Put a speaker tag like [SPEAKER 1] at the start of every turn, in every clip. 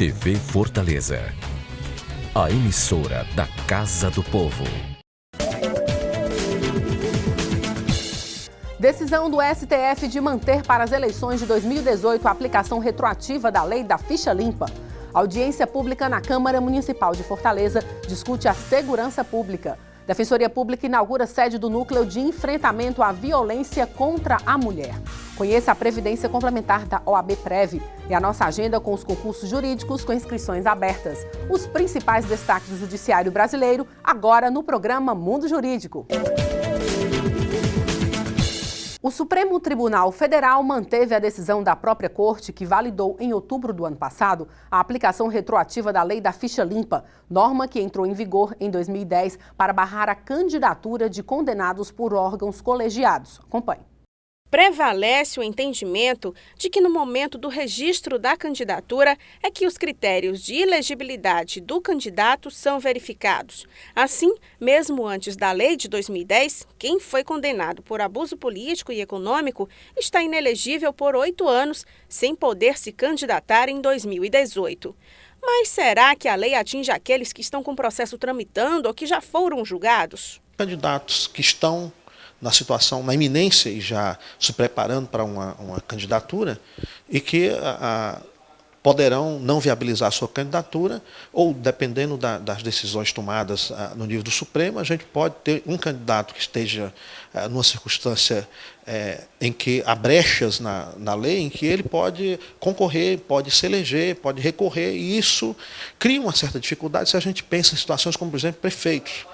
[SPEAKER 1] TV Fortaleza, a emissora da Casa do Povo.
[SPEAKER 2] Decisão do STF de manter para as eleições de 2018 a aplicação retroativa da lei da ficha limpa. A audiência pública na Câmara Municipal de Fortaleza discute a segurança pública. Defensoria Pública inaugura sede do Núcleo de Enfrentamento à Violência contra a Mulher. Conheça a previdência complementar da OAB-Prev e a nossa agenda com os concursos jurídicos com inscrições abertas. Os principais destaques do Judiciário brasileiro, agora no programa Mundo Jurídico. O Supremo Tribunal Federal manteve a decisão da própria Corte, que validou em outubro do ano passado a aplicação retroativa da Lei da Ficha Limpa, norma que entrou em vigor em 2010 para barrar a candidatura de condenados por órgãos colegiados. Acompanhe.
[SPEAKER 3] Prevalece o entendimento de que no momento do registro da candidatura é que os critérios de elegibilidade do candidato são verificados. Assim, mesmo antes da lei de 2010, quem foi condenado por abuso político e econômico está inelegível por 8 anos, sem poder se candidatar em 2018. Mas será que a lei atinge aqueles que estão com o processo tramitando ou que já foram julgados?
[SPEAKER 4] Candidatos que estão na situação, na iminência e já se preparando para uma candidatura e que poderão não viabilizar a sua candidatura ou, dependendo das decisões tomadas no nível do Supremo, a gente pode ter um candidato que esteja numa circunstância em que há brechas na lei, em que ele pode concorrer, pode se eleger, pode recorrer, e isso cria uma certa dificuldade se a gente pensa em situações como, por exemplo, prefeitos,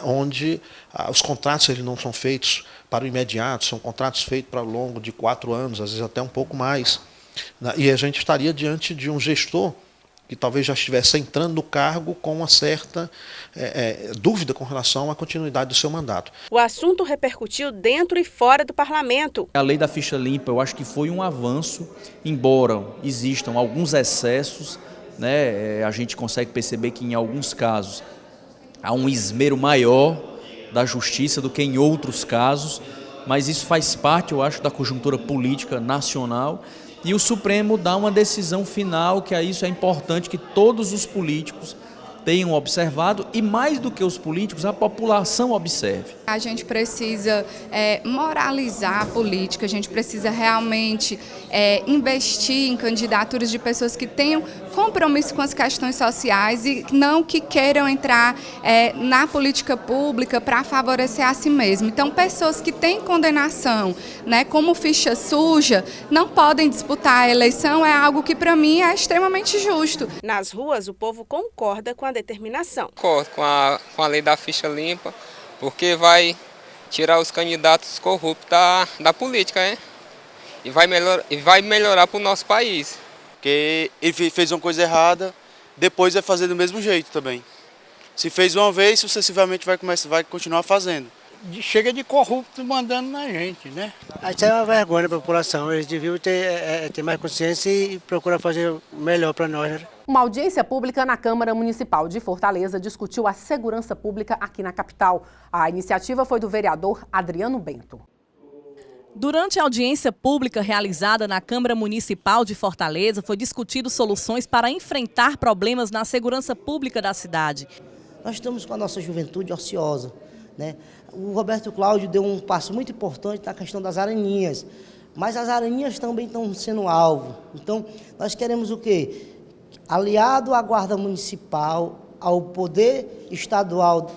[SPEAKER 4] onde os contratos eles não são feitos para o imediato, são contratos feitos para o longo de 4 anos, às vezes até um pouco mais. E a gente estaria diante de um gestor que talvez já estivesse entrando no cargo com uma certa dúvida com relação à continuidade do seu mandato.
[SPEAKER 3] O assunto repercutiu dentro e fora do parlamento.
[SPEAKER 5] A lei da ficha limpa, eu acho que foi um avanço, embora existam alguns excessos, né, a gente consegue perceber que em alguns casos há um esmero maior da justiça do que em outros casos, mas isso faz parte, eu acho, da conjuntura política nacional, e o Supremo dá uma decisão final, que a isso é importante que todos os políticos tenham observado, e mais do que os políticos, a população observe.
[SPEAKER 6] A gente precisa moralizar a política, a gente precisa realmente investir em candidaturas de pessoas que tenham compromisso com as questões sociais e não que queiram entrar na política pública para favorecer a si mesmo. Então, pessoas que têm condenação, né, como ficha suja, não podem disputar a eleição, é algo que para mim é extremamente justo.
[SPEAKER 3] Nas ruas, o povo concorda com a determinação.
[SPEAKER 7] Concordo com a lei da ficha limpa, porque vai tirar os candidatos corruptos da política, né? E vai melhorar para o nosso país.
[SPEAKER 8] Porque ele fez uma coisa errada, depois vai fazer do mesmo jeito também. Se fez uma vez, sucessivamente vai continuar fazendo.
[SPEAKER 9] Chega de corrupto mandando na gente, né?
[SPEAKER 10] Isso é uma vergonha para a população. Eles deviam ter mais consciência e procurar fazer melhor para nós, né?
[SPEAKER 2] Uma audiência pública na Câmara Municipal de Fortaleza discutiu a segurança pública aqui na capital. A iniciativa foi do vereador Adriano Bento.
[SPEAKER 11] Durante a audiência pública realizada na Câmara Municipal de Fortaleza, foi discutido soluções para enfrentar problemas na segurança pública da cidade.
[SPEAKER 12] Nós estamos com a nossa juventude ociosa, né? O Roberto Cláudio deu um passo muito importante na questão das araninhas, mas as araninhas também estão sendo alvo. Então, nós queremos o quê? Aliado à Guarda Municipal, ao Poder Estadual,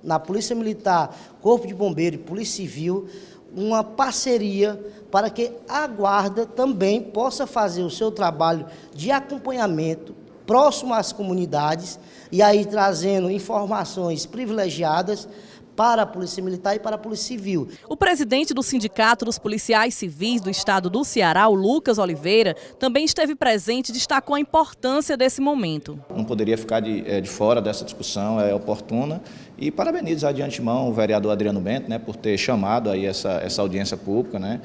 [SPEAKER 12] na Polícia Militar, Corpo de Bombeiro e Polícia Civil, uma parceria para que a Guarda também possa fazer o seu trabalho de acompanhamento próximo às comunidades e aí trazendo informações privilegiadas para a Polícia Militar e para a Polícia Civil.
[SPEAKER 11] O presidente do Sindicato dos Policiais Civis do Estado do Ceará, o Lucas Oliveira, também esteve presente e destacou a importância desse momento.
[SPEAKER 13] Não poderia ficar de fora dessa discussão, é oportuna, E parabenizar de antemão o vereador Adriano Bento, né, por ter chamado aí essa audiência pública, né,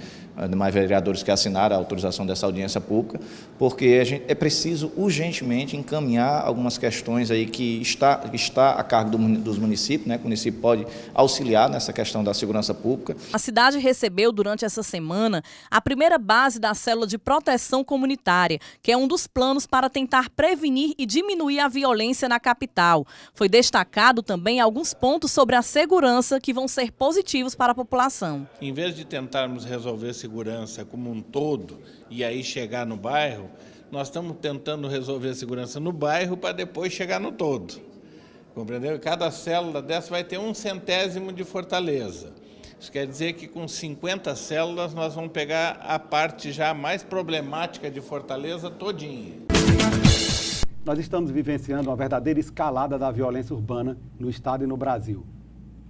[SPEAKER 13] demais vereadores que assinaram a autorização dessa audiência pública, porque é preciso urgentemente encaminhar algumas questões aí que está a cargo dos municípios, né, que o município pode auxiliar nessa questão da segurança pública.
[SPEAKER 11] A cidade recebeu durante essa semana a primeira base da célula de proteção comunitária, que é um dos planos para tentar prevenir e diminuir a violência na capital. Foi destacado também alguns pontos sobre a segurança que vão ser positivos para a população.
[SPEAKER 14] Em vez de tentarmos resolver segurança como um todo e aí chegar no bairro, nós estamos tentando resolver a segurança no bairro para depois chegar no todo. Compreendeu? Cada célula dessa vai ter 1/100º de Fortaleza. Isso quer dizer que com 50 células nós vamos pegar a parte já mais problemática de Fortaleza todinha.
[SPEAKER 15] Nós estamos vivenciando uma verdadeira escalada da violência urbana no Estado e no Brasil.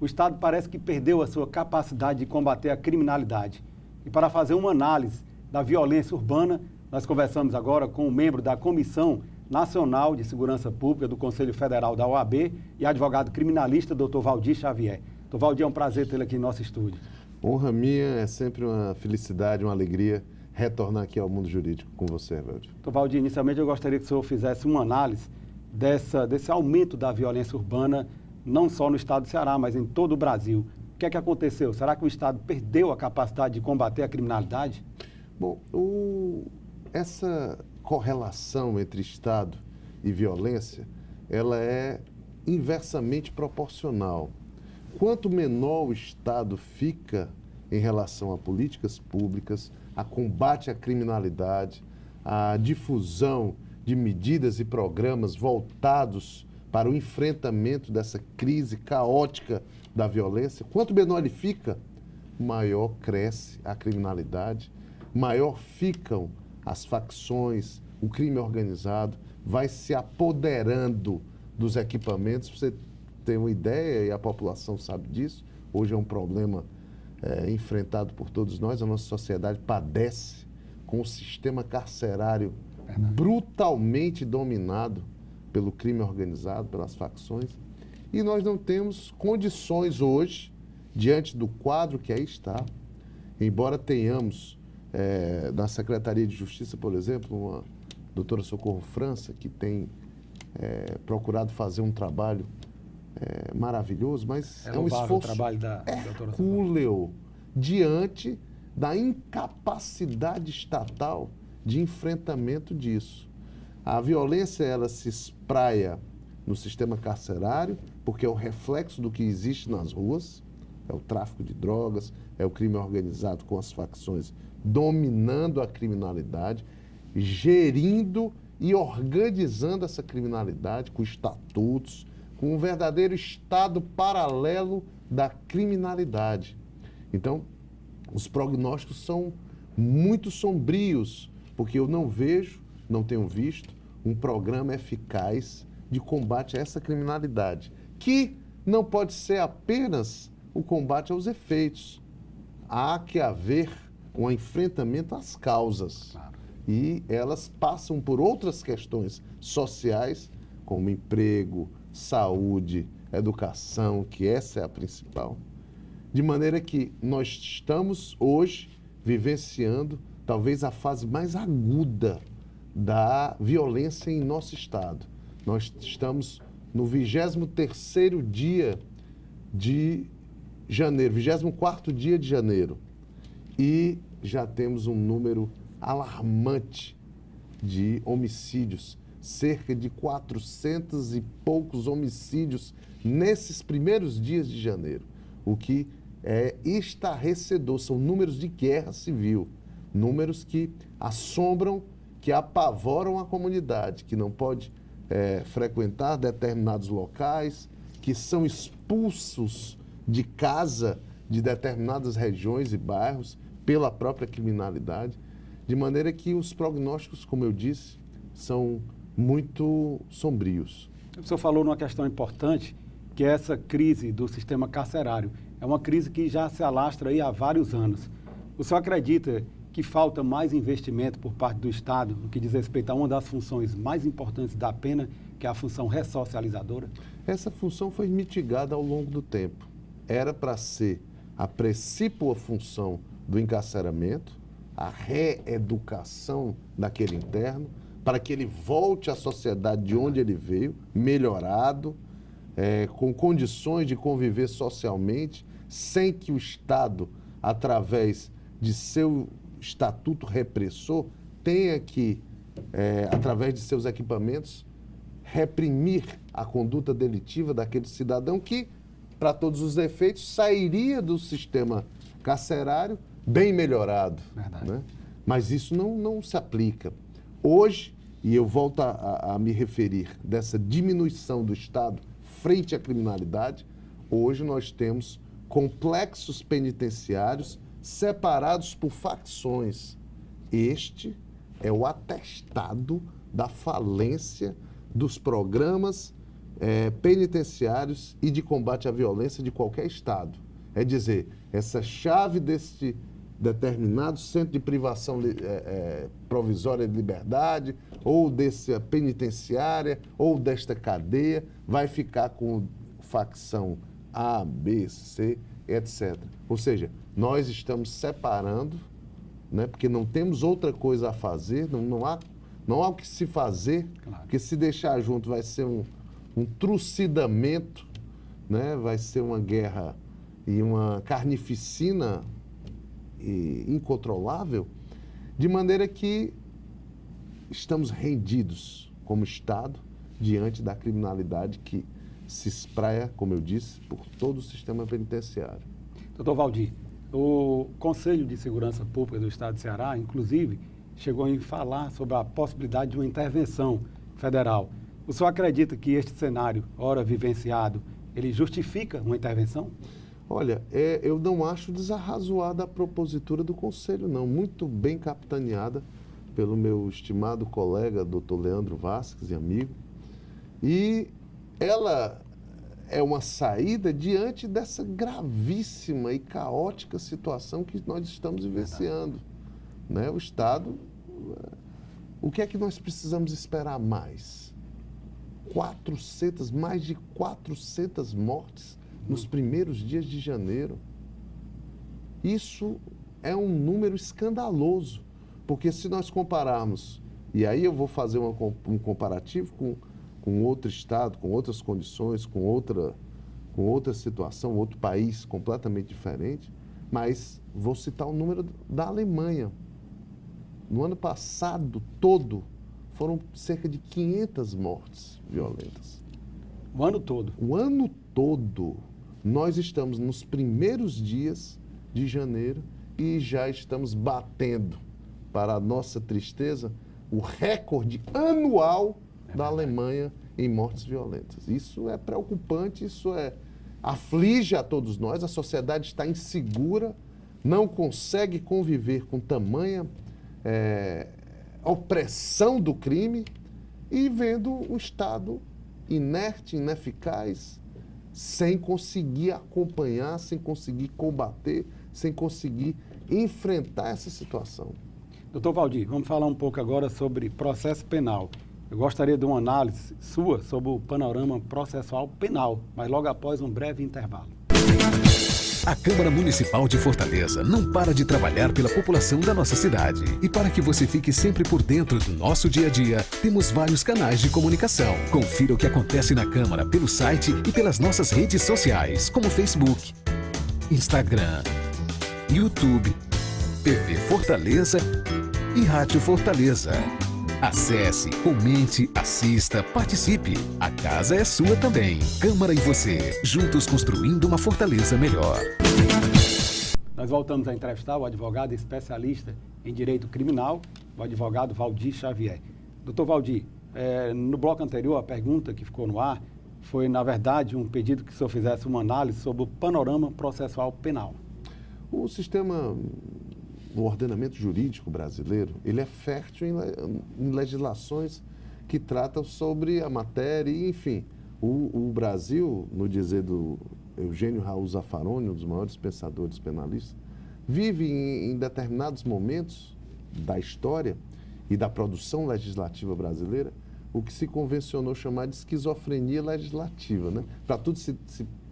[SPEAKER 15] O Estado parece que perdeu a sua capacidade de combater a criminalidade. E para fazer uma análise da violência urbana, nós conversamos agora com um membro da Comissão Nacional de Segurança Pública do Conselho Federal da OAB e advogado criminalista, Dr. Valdir Xavier. Dr. Valdir, é um prazer tê-lo aqui em nosso estúdio.
[SPEAKER 16] Honra minha, é sempre uma felicidade, uma alegria retornar aqui ao mundo jurídico com você, Valdir.
[SPEAKER 15] Dr. Valdir, inicialmente eu gostaria que o senhor fizesse uma análise desse aumento da violência urbana, não só no estado do Ceará, mas em todo o Brasil. O que é que aconteceu? Será que o Estado perdeu a capacidade de combater a criminalidade?
[SPEAKER 16] Bom, essa correlação entre Estado e violência, ela é inversamente proporcional. Quanto menor o Estado fica em relação a políticas públicas, a combate à criminalidade, a difusão de medidas e programas voltados para o enfrentamento dessa crise caótica da violência, quanto menor ele fica, maior cresce a criminalidade, maior ficam as facções, o crime organizado vai se apoderando dos equipamentos. Pra você ter uma ideia, e a população sabe disso, hoje é um problema enfrentado por todos nós, a nossa sociedade padece com o sistema carcerário brutalmente dominado pelo crime organizado, pelas facções, e nós não temos condições hoje, diante do quadro que aí está, embora tenhamos na Secretaria de Justiça, por exemplo, uma doutora Socorro França, que tem procurado fazer um trabalho maravilhoso, mas é um esforço
[SPEAKER 15] trabalho da
[SPEAKER 16] hercúleo diante da incapacidade estatal de enfrentamento disso. A violência, ela se espraia no sistema carcerário, porque é o reflexo do que existe nas ruas, é o tráfico de drogas, é o crime organizado com as facções dominando a criminalidade, gerindo e organizando essa criminalidade com estatutos, com um verdadeiro estado paralelo da criminalidade. Então, os prognósticos são muito sombrios, porque eu não vejo, não tenho visto, um programa eficaz de combate a essa criminalidade, que não pode ser apenas o combate aos efeitos. Há que haver um enfrentamento às causas. Claro. E elas passam por outras questões sociais, como emprego, saúde, educação, que essa é a principal. De maneira que nós estamos hoje vivenciando talvez a fase mais aguda da violência em nosso estado. Nós estamos no 23º dia de janeiro, 24º dia de janeiro, e já temos um número alarmante de homicídios, cerca de 400 e poucos homicídios nesses primeiros dias de janeiro, o que é estarrecedor, são números de guerra civil, números que assombram, que apavoram a comunidade, que não pode frequentar determinados locais, que são expulsos de casa de determinadas regiões e bairros pela própria criminalidade, de maneira que os prognósticos, como eu disse, são muito sombrios.
[SPEAKER 15] O senhor falou numa questão importante, que é essa crise do sistema carcerário. É uma crise que já se alastra aí há vários anos. O senhor acredita que falta mais investimento por parte do Estado no que diz respeito a uma das funções mais importantes da pena, que é a função ressocializadora?
[SPEAKER 16] Essa função foi mitigada ao longo do tempo. Era para ser a precípua função do encarceramento, a reeducação daquele interno, para que ele volte à sociedade de onde ele veio, melhorado, com condições de conviver socialmente, sem que o Estado, através de seu estatuto repressor, tenha que, através de seus equipamentos, reprimir a conduta delitiva daquele cidadão que, para todos os efeitos, sairia do sistema carcerário bem melhorado. Né? Mas isso não se aplica. Hoje, e eu volto a me referir dessa diminuição do Estado frente à criminalidade, hoje nós temos complexos penitenciários separados por facções. Este é o atestado da falência dos programas penitenciários e de combate à violência de qualquer Estado. É dizer, essa chave deste determinado centro de privação provisória de liberdade, ou dessa penitenciária, ou desta cadeia, vai ficar com facção A, B, C, etc. Ou seja, nós estamos separando, né, porque não temos outra coisa a fazer, não há o que se fazer, claro. Porque se deixar junto vai ser um trucidamento, né, vai ser uma guerra e uma carnificina incontrolável, de maneira que estamos rendidos como Estado diante da criminalidade que se espraia, como eu disse, por todo o sistema penitenciário.
[SPEAKER 15] Doutor Valdir, o Conselho de Segurança Pública do Estado de Ceará, inclusive, chegou a falar sobre a possibilidade de uma intervenção federal. O senhor acredita que este cenário, ora vivenciado, ele justifica uma intervenção?
[SPEAKER 16] Olha, eu não acho desarrazoada a propositura do Conselho, não. Muito bem capitaneada pelo meu estimado colega, doutor Leandro Vasques, e amigo. E ela é uma saída diante dessa gravíssima e caótica situação que nós estamos vivenciando. Né? O Estado, o que é que nós precisamos esperar mais? Mais de 400 mortes nos primeiros dias de janeiro. Isso é um número escandaloso, porque se nós compararmos, e aí eu vou fazer um comparativo com outro estado, com outras condições, com outra situação, outro país completamente diferente, mas vou citar o número da Alemanha. No ano passado todo, foram cerca de 500 mortes violentas.
[SPEAKER 15] O ano todo?
[SPEAKER 16] O ano todo. Nós estamos nos primeiros dias de janeiro e já estamos batendo, para a nossa tristeza, o recorde anual da Alemanha em mortes violentas. Isso é preocupante, aflige a todos nós. A sociedade está insegura, não consegue conviver com tamanha opressão do crime e vendo o Estado inerte, ineficaz, sem conseguir acompanhar, sem conseguir combater, sem conseguir enfrentar essa situação.
[SPEAKER 15] Doutor Valdir, vamos falar um pouco agora sobre processo penal. Eu gostaria de uma análise sua sobre o panorama processual penal, mas logo após um breve intervalo.
[SPEAKER 1] A Câmara Municipal de Fortaleza não para de trabalhar pela população da nossa cidade. E para que você fique sempre por dentro do nosso dia a dia, temos vários canais de comunicação. Confira o que acontece na Câmara pelo site e pelas nossas redes sociais, como Facebook, Instagram, YouTube, TV Fortaleza e Rádio Fortaleza. Acesse, comente, assista, participe. A casa é sua também. Câmara e você, juntos construindo uma Fortaleza melhor.
[SPEAKER 15] Nós voltamos a entrevistar o advogado especialista em direito criminal, o advogado Valdir Xavier. Doutor Valdir, no bloco anterior, a pergunta que ficou no ar foi, na verdade, um pedido que o senhor fizesse uma análise sobre o panorama processual penal.
[SPEAKER 16] O sistema, o ordenamento jurídico brasileiro, ele é fértil em legislações que tratam sobre a matéria, e, enfim, o Brasil, no dizer do Eugênio Raul Zaffaroni, um dos maiores pensadores penalistas, vive em determinados momentos da história e da produção legislativa brasileira o que se convencionou chamar de esquizofrenia legislativa, né? Para tudo se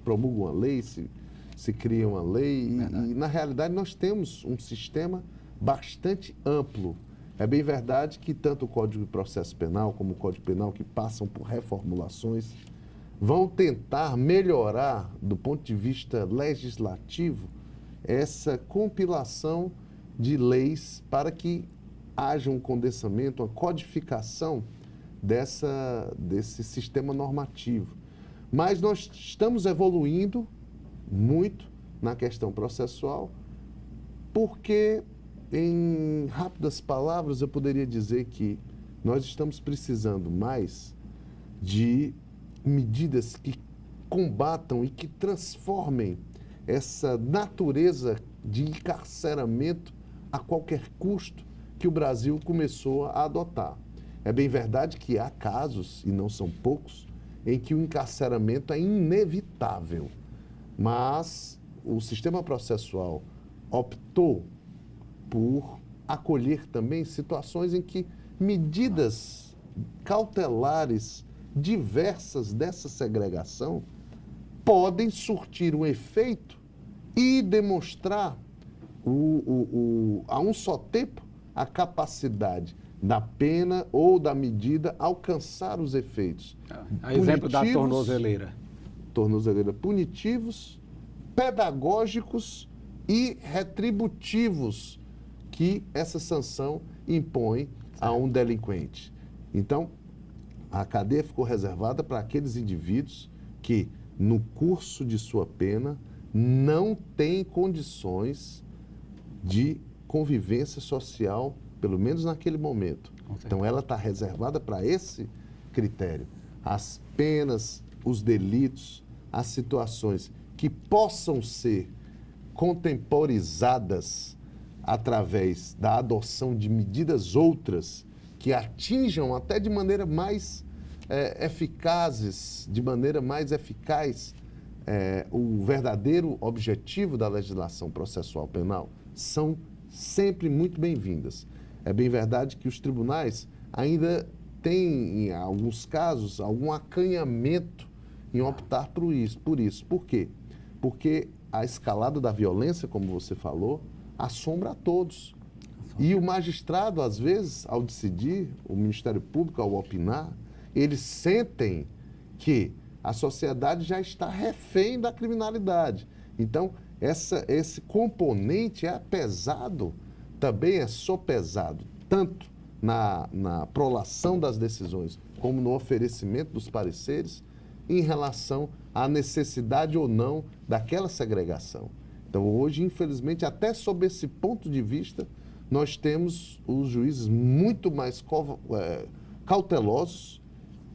[SPEAKER 16] promulga uma lei, se cria uma lei e, na realidade, nós temos um sistema bastante amplo. É bem verdade que tanto o Código de Processo Penal como o Código Penal, que passam por reformulações, vão tentar melhorar, do ponto de vista legislativo, essa compilação de leis para que haja um condensamento, uma codificação desse sistema normativo. Mas nós estamos evoluindo muito na questão processual, porque, em rápidas palavras, eu poderia dizer que nós estamos precisando mais de medidas que combatam e que transformem essa natureza de encarceramento a qualquer custo que o Brasil começou a adotar. É bem verdade que há casos, e não são poucos, em que o encarceramento é inevitável, mas o sistema processual optou por acolher também situações em que medidas cautelares diversas dessa segregação podem surtir um efeito e demonstrar a um só tempo a capacidade da pena ou da medida alcançar os efeitos.
[SPEAKER 15] A exemplo da tornozeleira.
[SPEAKER 16] Tornozeleira punitivos, pedagógicos e retributivos que essa sanção impõe a um delinquente. Então, a cadeia ficou reservada para aqueles indivíduos que, no curso de sua pena, não têm condições de convivência social, pelo menos naquele momento. Então, ela está reservada para esse critério. As penas, os delitos, as situações que possam ser contemporizadas através da adoção de medidas outras que atinjam até de maneira mais eficazes, de maneira mais eficaz, o verdadeiro objetivo da legislação processual penal, são sempre muito bem-vindas. É bem verdade que os tribunais ainda têm, em alguns casos, algum acanhamento em optar por isso. Por quê? Porque a escalada da violência, como você falou, assombra a todos. E o magistrado, às vezes, ao decidir, o Ministério Público, ao opinar, eles sentem que a sociedade já está refém da criminalidade. Então, esse componente é pesado, também é sopesado, tanto na prolação das decisões, como no oferecimento dos pareceres, em relação à necessidade ou não daquela segregação. Então, hoje, infelizmente, até sob esse ponto de vista, nós temos os juízes muito mais cautelosos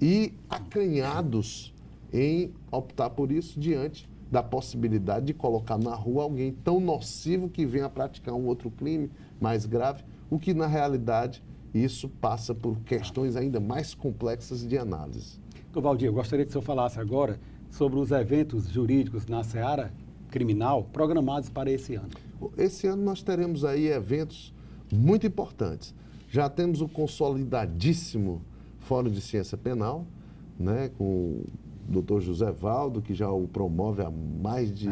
[SPEAKER 16] e acanhados em optar por isso diante da possibilidade de colocar na rua alguém tão nocivo que venha praticar um outro crime mais grave, o que, na realidade, isso passa por questões ainda mais complexas de análise.
[SPEAKER 15] Doutor Valdir, eu gostaria que o senhor falasse agora sobre os eventos jurídicos na seara criminal programados para esse ano.
[SPEAKER 16] Esse ano nós teremos aí eventos muito importantes. Já temos o consolidadíssimo Fórum de Ciência Penal, né, com o Dr. José Valdo, que já o promove há mais de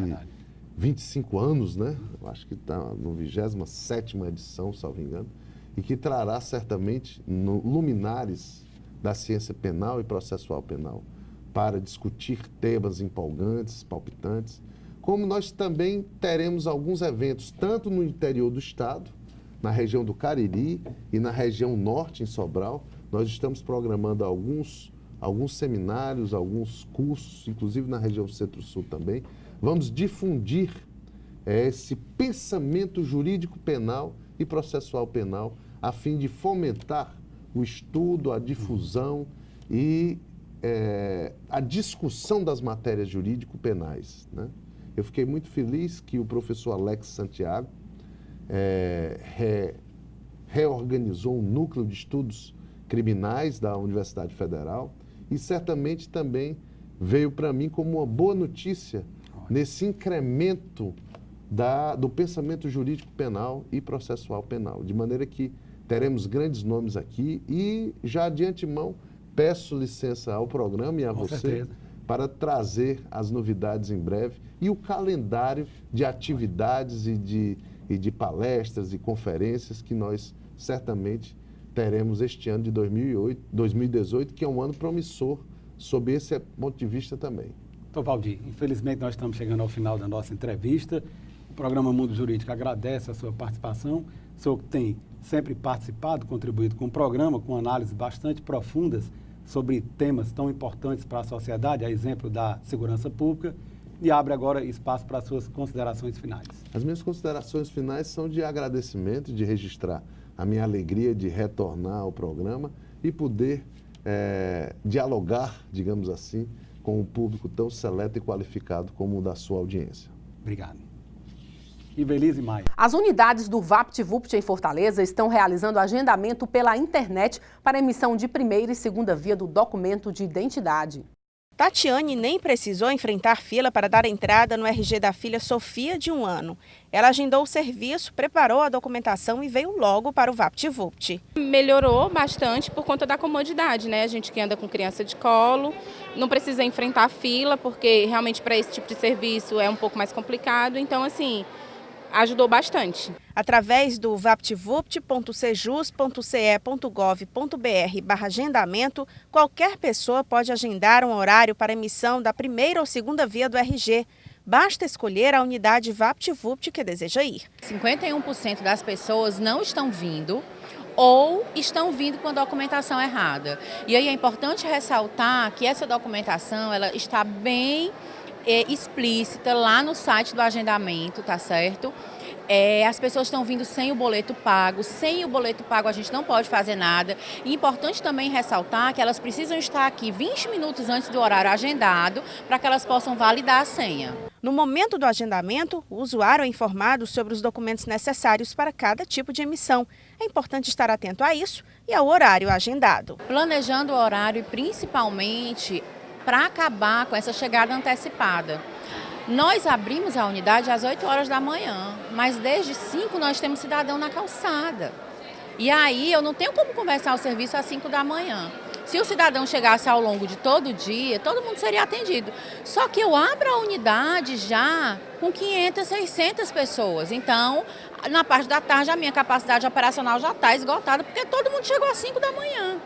[SPEAKER 16] 25 anos, né? Eu acho que está no 27ª edição, salvo engano, e que trará certamente luminares da ciência penal e processual penal para discutir temas empolgantes, palpitantes, como nós também teremos alguns eventos, tanto no interior do estado, na região do Cariri e na região norte, em Sobral. Nós estamos programando alguns seminários, alguns cursos, inclusive na região centro-sul também. Vamos difundir esse pensamento jurídico penal e processual penal, a fim de fomentar o estudo, a difusão e a discussão das matérias jurídico-penais, né? Eu fiquei muito feliz que o professor Alex Santiago reorganizou um núcleo de estudos criminais da Universidade Federal e certamente também veio para mim como uma boa notícia nesse incremento do pensamento jurídico penal e processual penal, de maneira que teremos grandes nomes aqui e já de antemão peço licença ao programa e a você para trazer as novidades em breve e o calendário de atividades e de palestras e conferências que nós certamente teremos este ano de 2018, que é um ano promissor sob esse ponto de vista também.
[SPEAKER 15] Doutor Valdir, infelizmente nós estamos chegando ao final da nossa entrevista. O programa Mundo Jurídico agradece a sua participação. O senhor tem sempre participado, contribuído com o programa, com análises bastante profundas sobre temas tão importantes para a sociedade, a exemplo da segurança pública, e abre agora espaço para as suas considerações finais.
[SPEAKER 16] As minhas considerações finais são de agradecimento, de registrar a minha alegria de retornar ao programa e poder dialogar, digamos assim, com um público tão seleto e qualificado como o da sua audiência.
[SPEAKER 15] Obrigado. Ibelize Maia.
[SPEAKER 2] As unidades do VaptVupt em Fortaleza estão realizando agendamento pela internet para emissão de primeira e segunda via do documento de identidade.
[SPEAKER 3] Tatiane nem precisou enfrentar fila para dar entrada no RG da filha Sofia, de 1 ano. Ela agendou o serviço, preparou a documentação e veio logo para o VaptVupt.
[SPEAKER 17] Melhorou bastante por conta da comodidade, né? A gente que anda com criança de colo, não precisa enfrentar fila, porque realmente para esse tipo de serviço é um pouco mais complicado. Então, assim, ajudou bastante.
[SPEAKER 3] Através do vaptvupt.cjus.ce.gov.br/agendamento, qualquer pessoa pode agendar um horário para emissão da primeira ou segunda via do RG. Basta escolher a unidade VaptVupt que deseja ir.
[SPEAKER 18] 51% das pessoas não estão vindo ou estão vindo com a documentação errada. E aí é importante ressaltar que essa documentação ela está bem explícita lá no site do agendamento, tá certo? As pessoas estão vindo sem o boleto pago. Sem o boleto pago a gente não pode fazer nada. E importante também ressaltar que elas precisam estar aqui 20 minutos antes do horário agendado para que elas possam validar a senha.
[SPEAKER 3] No momento do agendamento, o usuário é informado sobre os documentos necessários para cada tipo de emissão. É importante estar atento a isso e ao horário agendado.
[SPEAKER 18] Planejando o horário e principalmente para acabar com essa chegada antecipada. Nós abrimos a unidade às 8 horas da manhã, mas desde 5 nós temos cidadão na calçada. E aí eu não tenho como começar o serviço às 5 da manhã. Se o cidadão chegasse ao longo de todo o dia, todo mundo seria atendido. Só que eu abro a unidade já com 500, 600 pessoas. Então, na parte da tarde, a minha capacidade operacional já está esgotada, porque todo mundo chegou às 5 da manhã.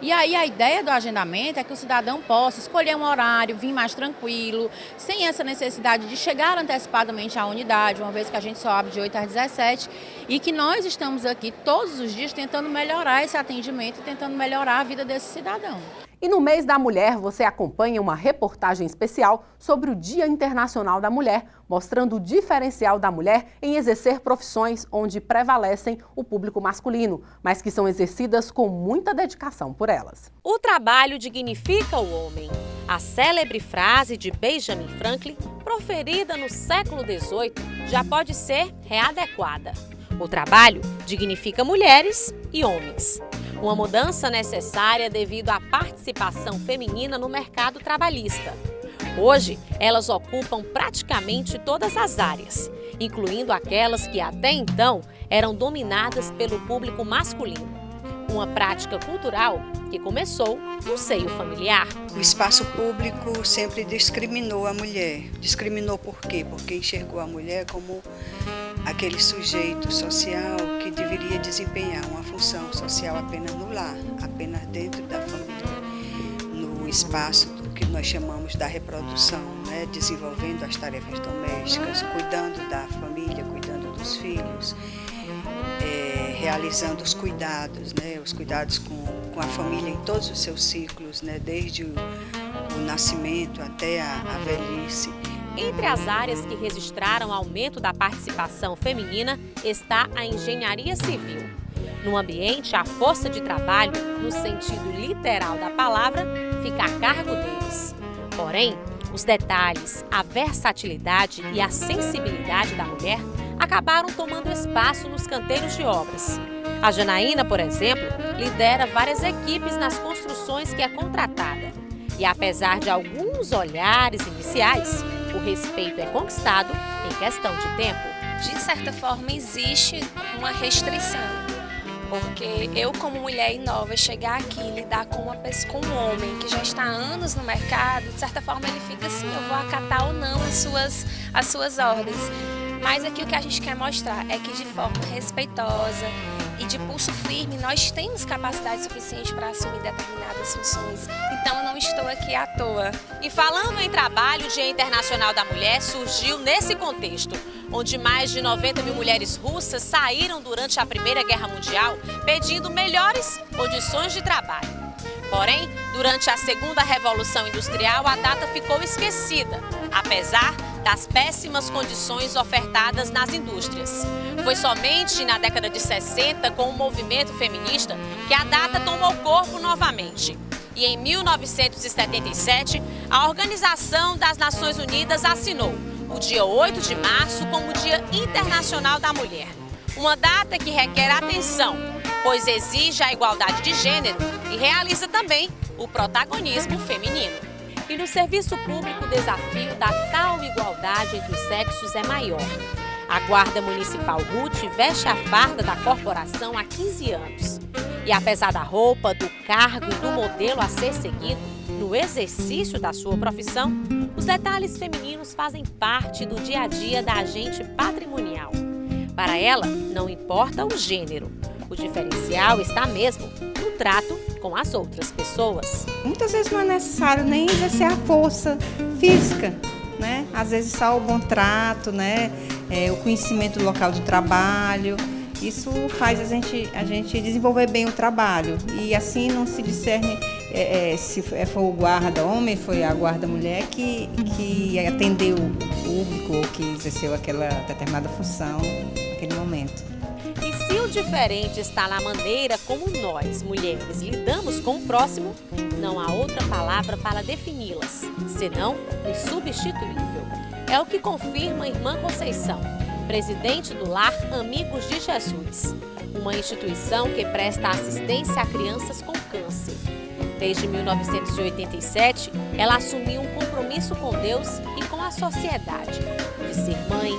[SPEAKER 18] E aí a ideia do agendamento é que o cidadão possa escolher um horário, vir mais tranquilo, sem essa necessidade de chegar antecipadamente à unidade, uma vez que a gente só abre de 8 às 17, e que nós estamos aqui todos os dias tentando melhorar esse atendimento e tentando melhorar a vida desse cidadão.
[SPEAKER 2] E no mês da mulher, você acompanha uma reportagem especial sobre o Dia Internacional da Mulher, mostrando o diferencial da mulher em exercer profissões onde prevalecem o público masculino, mas que são exercidas com muita dedicação por elas.
[SPEAKER 19] O trabalho dignifica o homem. A célebre frase de Benjamin Franklin, proferida no século XVIII, já pode ser readequada. O trabalho dignifica mulheres e homens. Uma mudança necessária devido à participação feminina no mercado trabalhista. Hoje, elas ocupam praticamente todas as áreas, incluindo aquelas que até então eram dominadas pelo público masculino. Uma prática cultural que começou no seio familiar.
[SPEAKER 20] O espaço público sempre discriminou a mulher. Discriminou por quê? Porque enxergou a mulher como aquele sujeito social que deveria desempenhar uma função social apenas no lar, apenas dentro da família, no espaço do que nós chamamos da reprodução, né? Desenvolvendo as tarefas domésticas, cuidando da família, cuidando dos filhos, realizando os cuidados, né? Os cuidados com a família em todos os seus ciclos, né? Desde o nascimento até a velhice.
[SPEAKER 19] Entre as áreas que registraram aumento da participação feminina está a engenharia civil. No ambiente, a força de trabalho, no sentido literal da palavra, fica a cargo deles. Porém, os detalhes, a versatilidade e a sensibilidade da mulher acabaram tomando espaço nos canteiros de obras. A Janaína, por exemplo, lidera várias equipes nas construções que é contratada. E apesar de alguns olhares iniciais, o respeito é conquistado em em questão de tempo?
[SPEAKER 21] De certa forma, existe uma restrição. Porque eu, como mulher e nova, chegar aqui e lidar com um homem que já está há anos no mercado, de certa forma ele fica assim, eu vou acatar ou não as suas ordens. Mas aqui o que a gente quer mostrar é que de forma respeitosa e de pulso firme, nós temos capacidade suficiente para assumir determinadas funções. Então eu não estou aqui à toa.
[SPEAKER 19] E falando em trabalho, o Dia Internacional da Mulher surgiu nesse contexto, onde mais de 90 mil mulheres russas saíram durante a Primeira Guerra Mundial pedindo melhores condições de trabalho. Porém, durante a Segunda Revolução Industrial, a data ficou esquecida, apesar das péssimas condições ofertadas nas indústrias. Foi somente na década de 60, com o movimento feminista, que a data tomou corpo novamente. E em 1977, a Organização das Nações Unidas assinou o dia 8 de março como Dia Internacional da Mulher. Uma data que requer atenção, pois exige a igualdade de gênero e realiza também o protagonismo feminino. E no serviço público, o desafio da tal igualdade entre os sexos é maior. A Guarda Municipal Ruth veste a farda da corporação há 15 anos. E apesar da roupa, do cargo e do modelo a ser seguido, no exercício da sua profissão, os detalhes femininos fazem parte do dia a dia da agente patrimonial. Para ela, não importa o gênero. O diferencial está mesmo no trato com as outras pessoas.
[SPEAKER 22] Muitas vezes não é necessário nem exercer a força física, né? Às vezes só o bom trato, né? O conhecimento do local de trabalho. Isso faz a gente desenvolver bem o trabalho e assim não se discerne se foi o guarda homem, foi a guarda mulher que atendeu o público ou que exerceu aquela determinada função naquele momento.
[SPEAKER 19] E se o diferente está na maneira como nós, mulheres, lidamos com o próximo, não há outra palavra para defini-las, senão insubstituível. É o que confirma a irmã Conceição, presidente do Lar Amigos de Jesus, uma instituição que presta assistência a crianças com câncer. Desde 1987, ela assumiu um compromisso com Deus e com a sociedade, de ser mãe,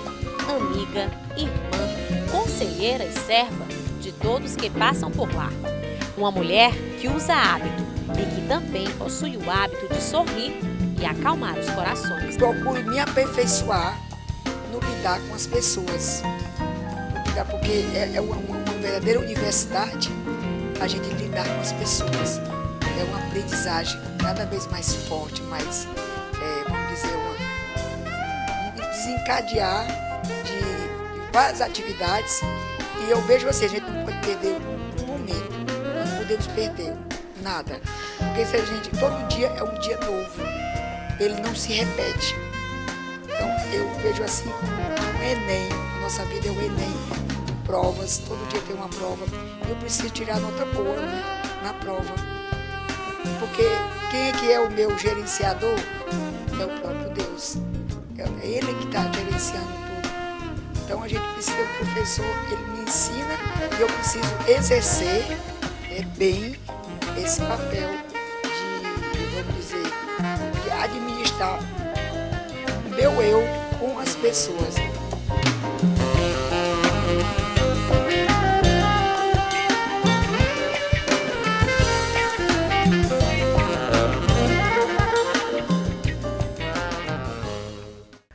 [SPEAKER 19] amiga, irmã, conselheira e serva de todos que passam por lá. Uma mulher que usa hábito e que também possui o hábito de sorrir e acalmar os corações.
[SPEAKER 23] Procuro me aperfeiçoar no lidar com as pessoas, porque é uma verdadeira universidade a gente lidar com as pessoas. É uma aprendizagem cada vez mais forte, mais, vamos dizer, um desencadear de várias atividades. E eu vejo assim, a gente não pode perder um momento, não podemos perder nada. Porque se a gente, todo dia é um dia novo, ele não se repete. Então eu vejo assim, um Enem, nossa vida é o Enem, provas, todo dia tem uma prova. Eu preciso tirar nota boa, né, na prova. Porque quem é que é o meu gerenciador? É o próprio Deus. É Ele que está gerenciando tudo. Então a gente precisa do professor, ele me ensina e eu preciso exercer bem esse papel de, vamos dizer, de administrar o meu eu com as pessoas.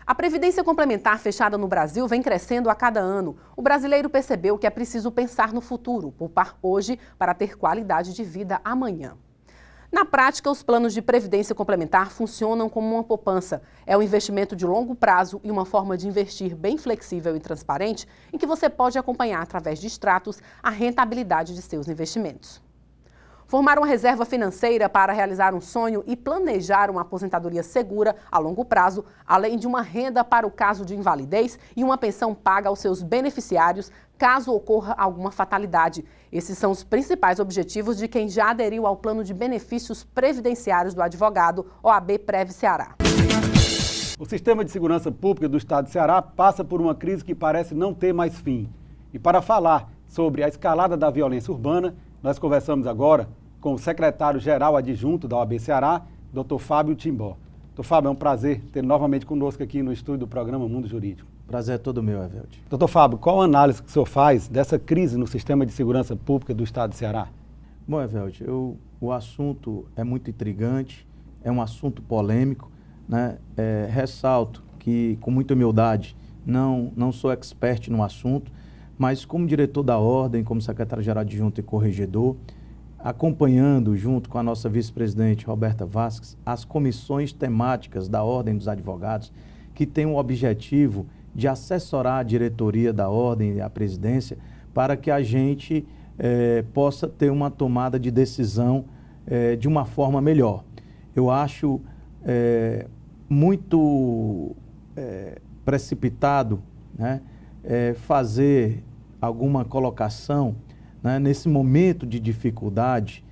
[SPEAKER 2] A Previdência Complementar fechada no Brasil vem crescendo a cada ano. O brasileiro percebeu que é preciso pensar no futuro, poupar hoje para ter qualidade de vida amanhã. Na prática, os planos de previdência complementar funcionam como uma poupança. É um investimento de longo prazo e uma forma de investir bem flexível e transparente, em que você pode acompanhar, através de extratos, a rentabilidade de seus investimentos. Formar uma reserva financeira para realizar um sonho e planejar uma aposentadoria segura a longo prazo, além de uma renda para o caso de invalidez e uma pensão paga aos seus beneficiários caso ocorra alguma fatalidade. Esses são os principais objetivos de quem já aderiu ao plano de benefícios previdenciários do advogado OAB Prev Ceará.
[SPEAKER 15] O sistema de segurança pública do estado de Ceará passa por uma crise que parece não ter mais fim. E para falar sobre a escalada da violência urbana, nós conversamos agora com o secretário-geral adjunto da OAB Ceará, Dr. Fábio Timbó. Dr. Fábio, é um prazer ter novamente conosco aqui no estúdio do programa Mundo Jurídico.
[SPEAKER 4] Prazer é todo meu, Evelde.
[SPEAKER 15] Doutor Fábio, qual a análise que o senhor faz dessa crise no sistema de segurança pública do estado de Ceará?
[SPEAKER 4] Bom, Evelde, o assunto é muito intrigante, é um assunto polêmico, né? Ressalto que, com muita humildade, não sou expert no assunto, mas como diretor da Ordem, como secretário-geral adjunto e corregedor, acompanhando, junto com a nossa vice-presidente Roberta Vasques, as comissões temáticas da Ordem dos Advogados, que tem o objetivo de assessorar a diretoria da Ordem e a presidência para que a gente possa ter uma tomada de decisão de uma forma melhor. Eu acho muito precipitado, né, fazer alguma colocação, né, nesse momento de dificuldade,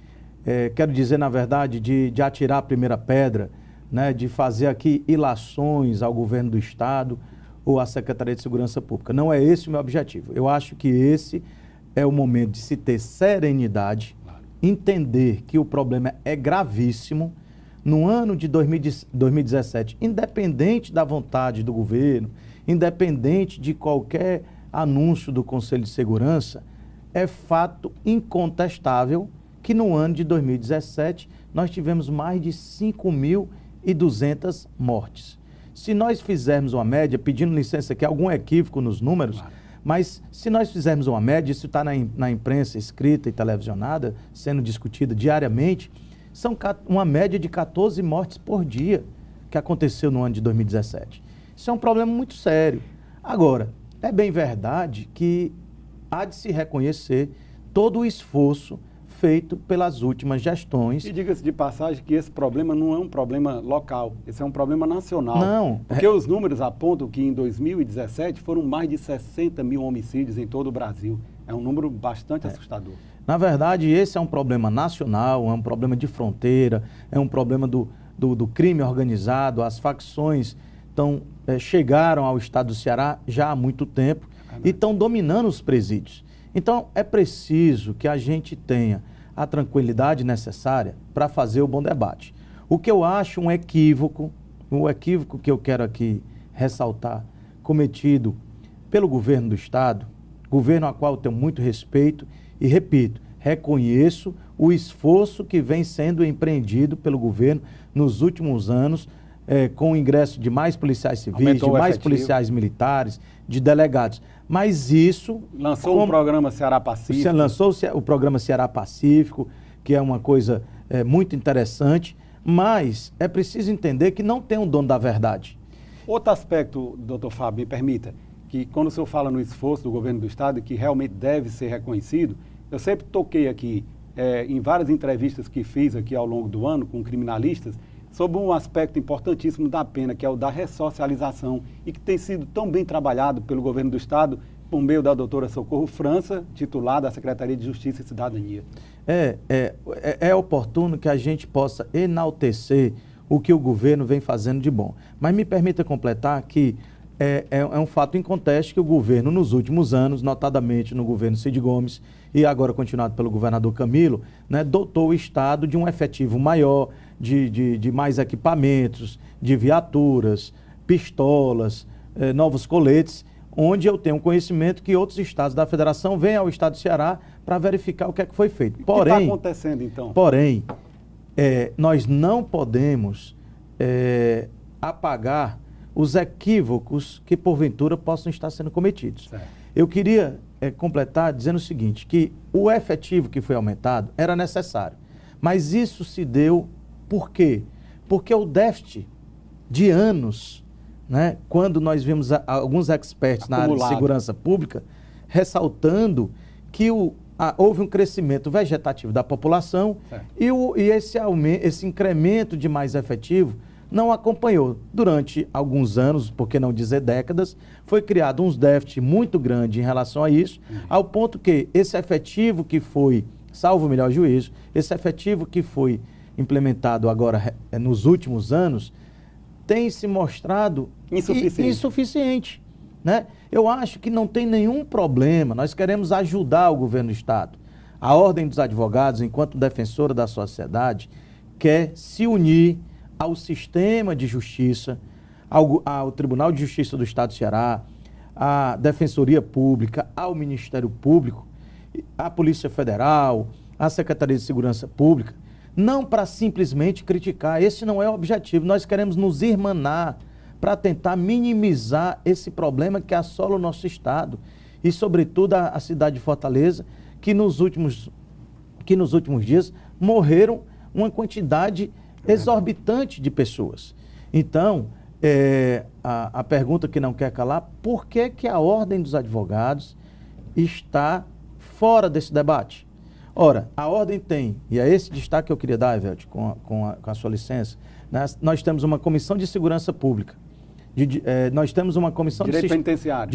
[SPEAKER 4] quero dizer, na verdade, de atirar a primeira pedra, né, de fazer aqui ilações ao governo do Estado ou à Secretaria de Segurança Pública. Não é esse o meu objetivo. Eu acho que esse é o momento de se ter serenidade, entender que o problema é gravíssimo. No ano de 2017, independente da vontade do governo, independente de qualquer anúncio do Conselho de Segurança, é fato incontestável que no ano de 2017 nós tivemos mais de 5.200 mortes. Se nós fizermos uma média, pedindo licença aqui, algum equívoco nos números, mas se nós fizermos uma média, isso está na imprensa escrita e televisionada, sendo discutida diariamente, são uma média de 14 mortes por dia que aconteceu no ano de 2017. Isso é um problema muito sério. Agora, é bem verdade que há de se reconhecer todo o esforço feito pelas últimas gestões.
[SPEAKER 15] E diga-se de passagem que esse problema não é um problema local, esse é um problema nacional.
[SPEAKER 4] Não.
[SPEAKER 15] Porque os números apontam que em 2017 foram mais de 60 mil homicídios em todo o Brasil. É um número bastante assustador.
[SPEAKER 4] Na verdade, esse é um problema nacional, é um problema de fronteira, é um problema do crime organizado. As facções chegaram ao estado do Ceará já há muito tempo e estão dominando os presídios. Então, é preciso que a gente tenha a tranquilidade necessária para fazer o bom debate. O que eu acho um equívoco, o equívoco que eu quero aqui ressaltar, cometido pelo governo do Estado, governo ao qual eu tenho muito respeito e, repito, reconheço o esforço que vem sendo empreendido pelo governo nos últimos anos, com o ingresso de mais policiais civis, de mais policiais militares, de delegados. Mas isso...
[SPEAKER 15] Lançou o programa Ceará Pacífico.
[SPEAKER 4] Lançou o programa Ceará Pacífico, que é uma coisa muito interessante, mas é preciso entender que não tem um dono da verdade.
[SPEAKER 15] Outro aspecto, doutor Fábio, me permita, que quando o senhor fala no esforço do governo do Estado, que realmente deve ser reconhecido, eu sempre toquei aqui, em várias entrevistas que fiz aqui ao longo do ano com criminalistas, sobre um aspecto importantíssimo da pena, que é o da ressocialização, e que tem sido tão bem trabalhado pelo governo do Estado, por meio da doutora Socorro França, titular da Secretaria de Justiça e Cidadania.
[SPEAKER 4] É oportuno que a gente possa enaltecer o que o governo vem fazendo de bom. Mas me permita completar que é um fato inconteste que o governo, nos últimos anos, notadamente no governo Cid Gomes e agora continuado pelo governador Camilo, né, dotou o Estado de um efetivo maior, de mais equipamentos, de viaturas, pistolas, novos coletes, onde eu tenho conhecimento que outros estados da federação vêm ao estado do Ceará para verificar o que é que foi feito.
[SPEAKER 15] Porém, o que está acontecendo, então?
[SPEAKER 4] Porém, nós não podemos apagar os equívocos que, porventura, possam estar sendo cometidos. Certo. Eu queria completar dizendo o seguinte, que o efetivo que foi aumentado era necessário, mas isso se deu por quê? Porque o déficit de anos, né, quando nós vimos alguns experts na área de segurança pública ressaltando que houve um crescimento vegetativo da população e esse incremento de mais efetivo não acompanhou. Durante alguns anos, por que não dizer décadas, foi criado uns déficit muito grande em relação a isso, ao ponto que esse efetivo que foi, salvo o melhor juízo, esse efetivo que foi implementado agora nos últimos anos, tem se mostrado insuficiente. Né? Eu acho que não tem nenhum problema, nós queremos ajudar o governo do Estado. A Ordem dos Advogados, enquanto defensora da sociedade, quer se unir ao sistema de justiça, ao Tribunal de Justiça do Estado do Ceará, à Defensoria Pública, ao Ministério Público, à Polícia Federal, à Secretaria de Segurança Pública, não para simplesmente criticar. Esse não é o objetivo. Nós queremos nos irmanar para tentar minimizar esse problema que assola o nosso estado e, sobretudo, a cidade de Fortaleza, que nos últimos dias morreram uma quantidade exorbitante de pessoas. Então, a pergunta que não quer calar, por que a Ordem dos Advogados está fora desse debate? Ora, a Ordem tem, e é esse destaque que eu queria dar, Evelte, com a sua licença, nós temos uma Comissão de Segurança Pública, nós temos uma Comissão de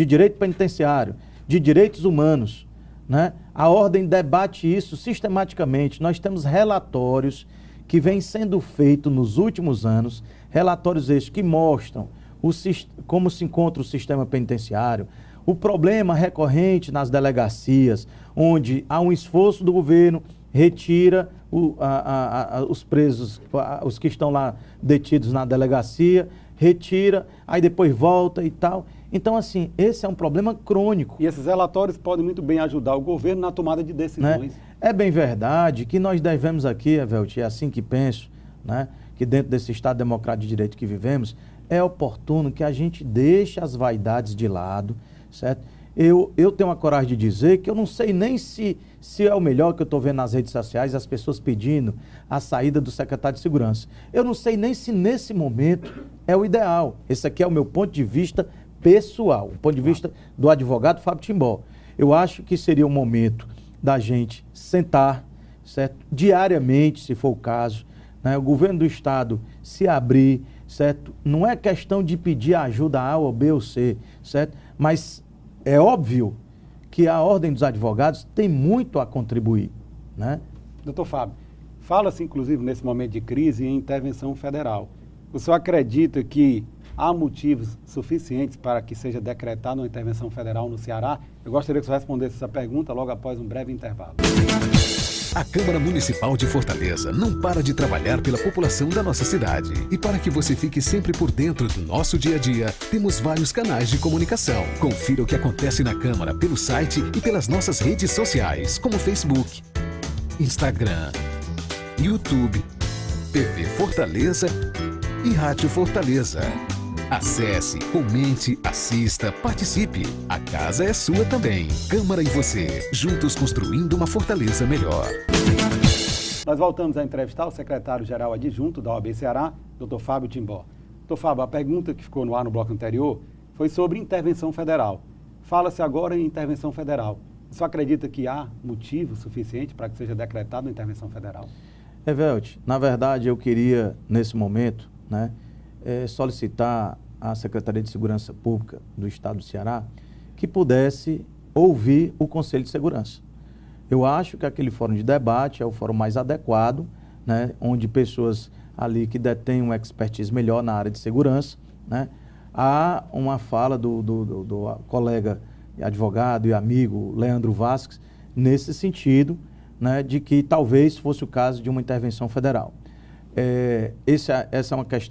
[SPEAKER 4] Direito Penitenciário, de Direitos Humanos, né? A Ordem debate isso sistematicamente. Nós temos relatórios que vêm sendo feitos nos últimos anos, relatórios estes que mostram como se encontra o sistema penitenciário, o problema recorrente nas delegacias, onde há um esforço do governo, retira os presos, os que estão lá detidos na delegacia, retira, aí depois volta e tal. Então, assim, esse é um problema crônico.
[SPEAKER 15] E esses relatórios podem muito bem ajudar o governo na tomada de decisões.
[SPEAKER 4] Né? É bem verdade que nós devemos aqui, Evelte, é assim que penso, né, que dentro desse Estado Democrático de Direito que vivemos, é oportuno que a gente deixe as vaidades de lado, certo? Eu tenho a coragem de dizer que eu não sei nem se é o melhor que eu estou vendo nas redes sociais, as pessoas pedindo a saída do secretário de Segurança. Eu não sei nem se nesse momento é o ideal. Esse aqui é o meu ponto de vista pessoal, o ponto de vista do advogado Fábio Timbó. Eu acho que seria o momento da gente sentar, certo? Diariamente, se for o caso, né? O governo do Estado se abrir, certo? Não é questão de pedir ajuda A ou B ou C, certo? Mas é óbvio que a Ordem dos Advogados tem muito a contribuir, né?
[SPEAKER 15] Doutor Fábio, fala-se inclusive nesse momento de crise em intervenção federal. O senhor acredita que há motivos suficientes para que seja decretada uma intervenção federal no Ceará? Eu gostaria que o senhor respondesse essa pergunta logo após um breve intervalo.
[SPEAKER 1] A Câmara Municipal de Fortaleza não para de trabalhar pela população da nossa cidade. E para que você fique sempre por dentro do nosso dia a dia, temos vários canais de comunicação. Confira o que acontece na Câmara pelo site e pelas nossas redes sociais, como Facebook, Instagram, YouTube, TV Fortaleza e Rádio Fortaleza. Acesse, comente, assista, participe. A casa é sua também. Câmara e você, juntos construindo uma Fortaleza melhor.
[SPEAKER 15] Nós voltamos a entrevistar o secretário-geral adjunto da OAB Ceará, Dr. Fábio Timbó. Dr. Fábio, a pergunta que ficou no ar no bloco anterior foi sobre intervenção federal. Fala-se agora em intervenção federal. Você acredita que há motivo suficiente para que seja decretada uma intervenção federal?
[SPEAKER 4] Evelte, na verdade eu queria, nesse momento, né, solicitar à Secretaria de Segurança Pública do Estado do Ceará que pudesse ouvir o Conselho de Segurança. Eu acho que aquele fórum de debate é o fórum mais adequado, né, onde pessoas ali que detêm uma expertise melhor na área de segurança, né, há uma fala do colega advogado e amigo Leandro Vasques nesse sentido, né, de que talvez fosse o caso de uma intervenção federal. Essa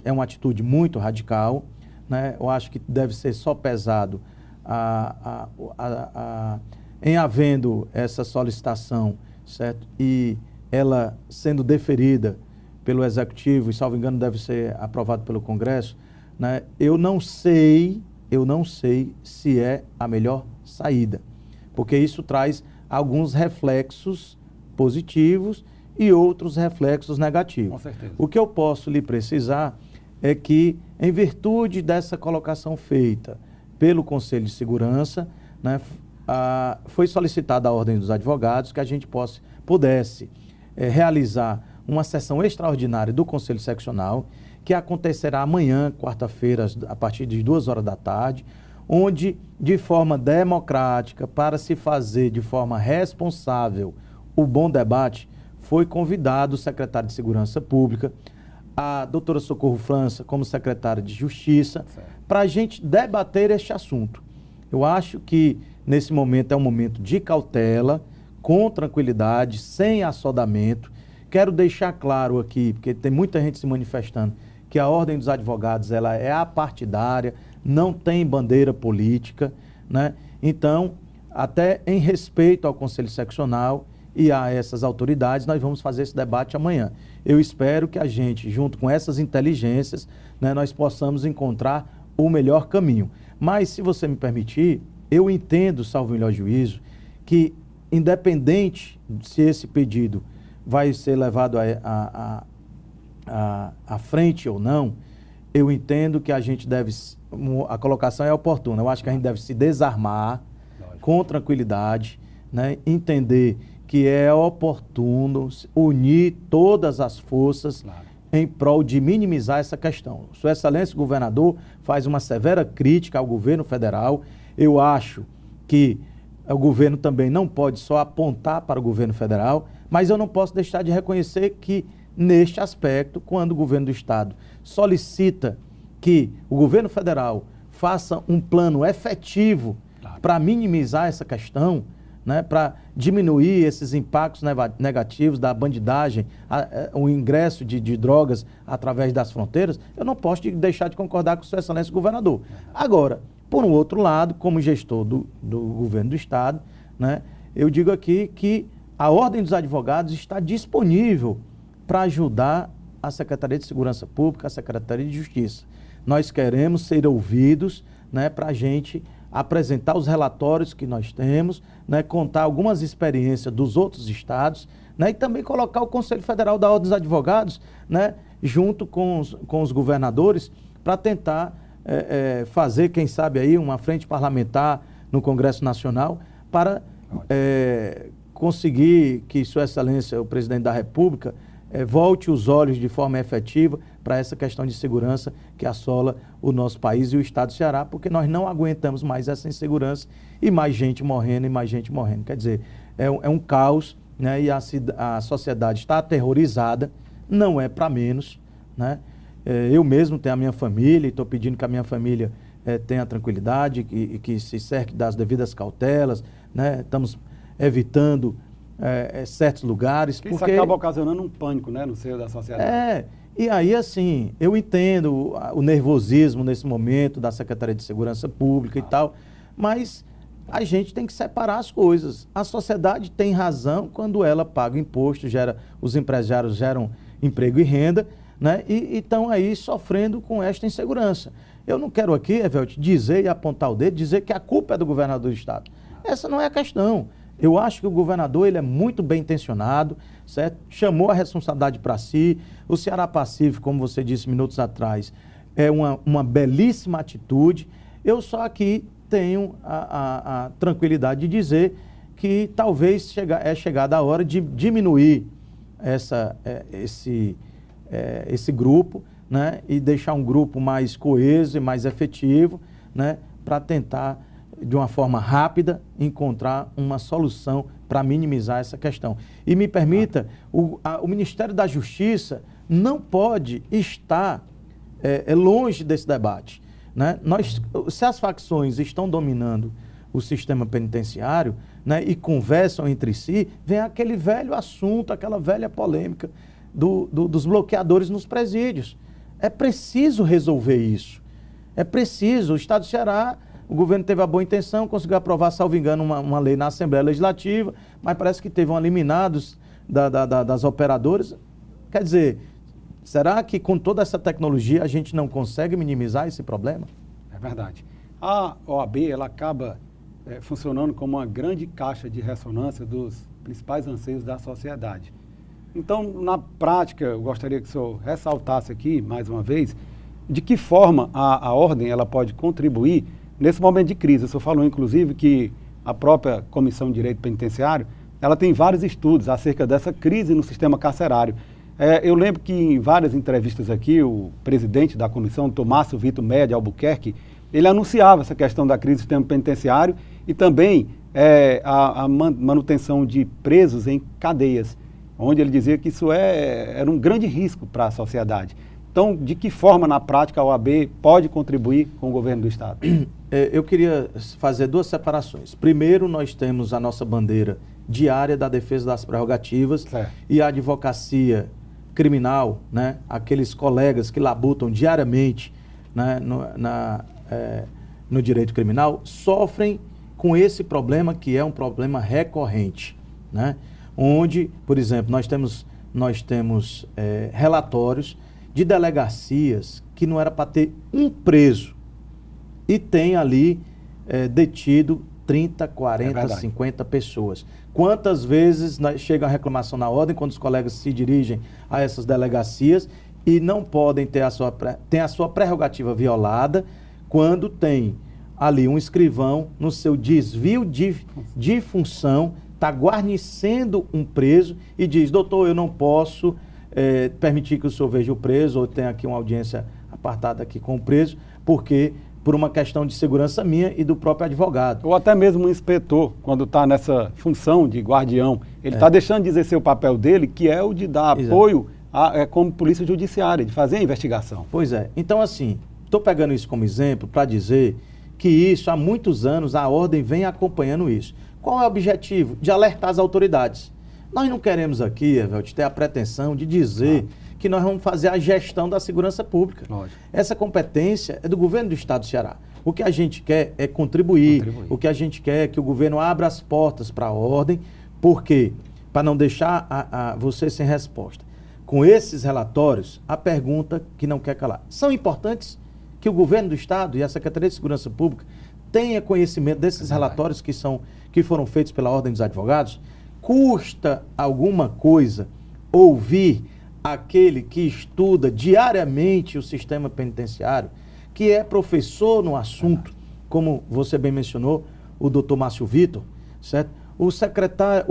[SPEAKER 4] é uma atitude muito radical, né? Eu acho que deve ser só pesado em havendo essa solicitação, certo? E ela sendo deferida pelo Executivo e, salvo engano, deve ser aprovado pelo Congresso, né? Eu não sei se é a melhor saída, porque isso traz alguns reflexos positivos e outros reflexos negativos.
[SPEAKER 15] Com certeza.
[SPEAKER 4] O que eu posso lhe precisar é que, em virtude dessa colocação feita pelo Conselho de Segurança, né, foi solicitada a Ordem dos Advogados que a gente pudesse realizar uma sessão extraordinária do Conselho Seccional, que acontecerá amanhã, quarta-feira, a partir de 2h da tarde, onde, de forma democrática, para se fazer de forma responsável o bom debate, foi convidado o secretário de Segurança Pública, a doutora Socorro França, como secretária de Justiça, para a gente debater este assunto. Eu acho que, nesse momento, é um momento de cautela, com tranquilidade, sem assodamento. Quero deixar claro aqui, porque tem muita gente se manifestando, que a Ordem dos Advogados ela é apartidária, não tem bandeira política, né? Então, até em respeito ao Conselho Seccional e a essas autoridades, nós vamos fazer esse debate amanhã. Eu espero que a gente, junto com essas inteligências, né, nós possamos encontrar o melhor caminho. Mas, se você me permitir, eu entendo, salvo o melhor juízo, que independente se esse pedido vai ser levado à frente ou não, eu entendo que a gente deve, a colocação é oportuna, eu acho que a gente deve se desarmar com tranquilidade, né, entender que é oportuno unir todas as forças em prol de minimizar essa questão. Sua Excelência, governador, faz uma severa crítica ao governo federal. Eu acho que o governo também não pode só apontar para o governo federal, mas eu não posso deixar de reconhecer que, neste aspecto, quando o governo do Estado solicita que o governo federal faça um plano efetivo para minimizar essa questão, né, para diminuir esses impactos negativos da bandidagem, o ingresso de drogas através das fronteiras, eu não posso deixar de concordar com Sua Excelência governador. Agora, por um outro lado, como gestor do governo do Estado, né, eu digo aqui que a Ordem dos Advogados está disponível para ajudar a Secretaria de Segurança Pública, a Secretaria de Justiça. Nós queremos ser ouvidos, né, para a gente apresentar os relatórios que nós temos, né, contar algumas experiências dos outros estados, né, e também colocar o Conselho Federal da Ordem dos Advogados, né, junto com os governadores, para tentar fazer, quem sabe, aí uma frente parlamentar no Congresso Nacional para conseguir que Sua Excelência, o Presidente da República, volte os olhos de forma efetiva para essa questão de segurança que assola o nosso país e o Estado do Ceará, porque nós não aguentamos mais essa insegurança e mais gente morrendo e mais gente morrendo. Quer dizer, é um caos, né, e a sociedade está aterrorizada, não é para menos, né? Eu mesmo tenho a minha família e estou pedindo que a minha família tenha tranquilidade e que se cerque das devidas cautelas, né? Estamos evitando certos lugares.
[SPEAKER 15] Porque isso acaba ocasionando um pânico, né, no seio da sociedade.
[SPEAKER 4] E aí, assim, eu entendo o nervosismo nesse momento da Secretaria de Segurança Pública e tal, mas a gente tem que separar as coisas. A sociedade tem razão quando ela paga imposto, os empresários geram emprego e renda, né, e estão aí sofrendo com esta insegurança. Eu não quero aqui, Evelto, dizer e apontar o dedo, dizer que a culpa é do governador do Estado. Essa não é a questão. Eu acho que o governador ele é muito bem intencionado, certo? Chamou a responsabilidade para si. O Ceará Pacífico, como você disse minutos atrás, é uma belíssima atitude. Eu só aqui tenho a tranquilidade de dizer que talvez é chegada a hora de diminuir esse grupo, né? E deixar um grupo mais coeso e mais efetivo, né? Para tentar, de uma forma rápida, encontrar uma solução para minimizar essa questão. E me permita, o Ministério da Justiça não pode estar longe desse debate, né? Se as facções estão dominando o sistema penitenciário, né, e conversam entre si, vem aquele velho assunto, aquela velha polêmica dos bloqueadores nos presídios. É preciso resolver isso. É preciso. O Estado do Ceará, o governo teve a boa intenção, conseguiu aprovar, salvo engano, uma lei na Assembleia Legislativa, mas parece que teve um eliminado das operadoras. Quer dizer, será que com toda essa tecnologia a gente não consegue minimizar esse problema?
[SPEAKER 15] É verdade. A OAB, ela acaba funcionando como uma grande caixa de ressonância dos principais anseios da sociedade. Então, na prática, eu gostaria que o senhor ressaltasse aqui, mais uma vez, de que forma a ordem ela pode contribuir nesse momento de crise. O senhor falou, inclusive, que a própria Comissão de Direito Penitenciário, ela tem vários estudos acerca dessa crise no sistema carcerário. Eu lembro que em várias entrevistas aqui, o presidente da comissão, Tomácio Vitor Média Albuquerque, ele anunciava essa questão da crise do sistema penitenciário e também a manutenção de presos em cadeias, onde ele dizia que isso era um grande risco para a sociedade. Então, de que forma, na prática, a OAB pode contribuir com o governo do Estado?
[SPEAKER 4] Eu queria fazer duas separações. Primeiro, nós temos a nossa bandeira diária da defesa das prerrogativas e a advocacia criminal, né? Aqueles colegas que labutam diariamente, né? no direito criminal, sofrem com esse problema que é um problema recorrente, né? Onde, por exemplo, nós temos relatórios de delegacias que não era para ter um preso e tem ali detido 30, 40, 50 pessoas. Quantas vezes chega a reclamação na ordem quando os colegas se dirigem a essas delegacias e não podem ter a sua prerrogativa violada quando tem ali um escrivão no seu desvio de função, está guarnecendo um preso e diz: doutor, eu não posso permitir que o senhor veja o preso, ou tenha aqui uma audiência apartada aqui com o preso, porque por uma questão de segurança minha e do próprio advogado.
[SPEAKER 15] Ou até mesmo um inspetor, quando está nessa função de guardião, ele está deixando de exercer o papel dele, que é o de dar apoio como polícia judiciária, de fazer a investigação.
[SPEAKER 4] Pois é. Então, assim, estou pegando isso como exemplo para dizer que isso, há muitos anos, a ordem vem acompanhando isso. Qual é o objetivo? De alertar as autoridades. Nós não queremos aqui, Evelto, ter a pretensão de dizer que nós vamos fazer a gestão da segurança pública. Lógico. Essa competência é do governo do estado do Ceará. O que a gente quer é contribuir. O que a gente quer é que o governo abra as portas para a ordem, porque, para não deixar você sem resposta, com esses relatórios, a pergunta que não quer calar. São importantes que o governo do estado e a Secretaria de Segurança Pública tenha conhecimento desses relatórios que foram feitos pela Ordem dos Advogados? Custa alguma coisa ouvir aquele que estuda diariamente o sistema penitenciário, que é professor no assunto, como você bem mencionou, o doutor Márcio Vitor, certo? O secretário,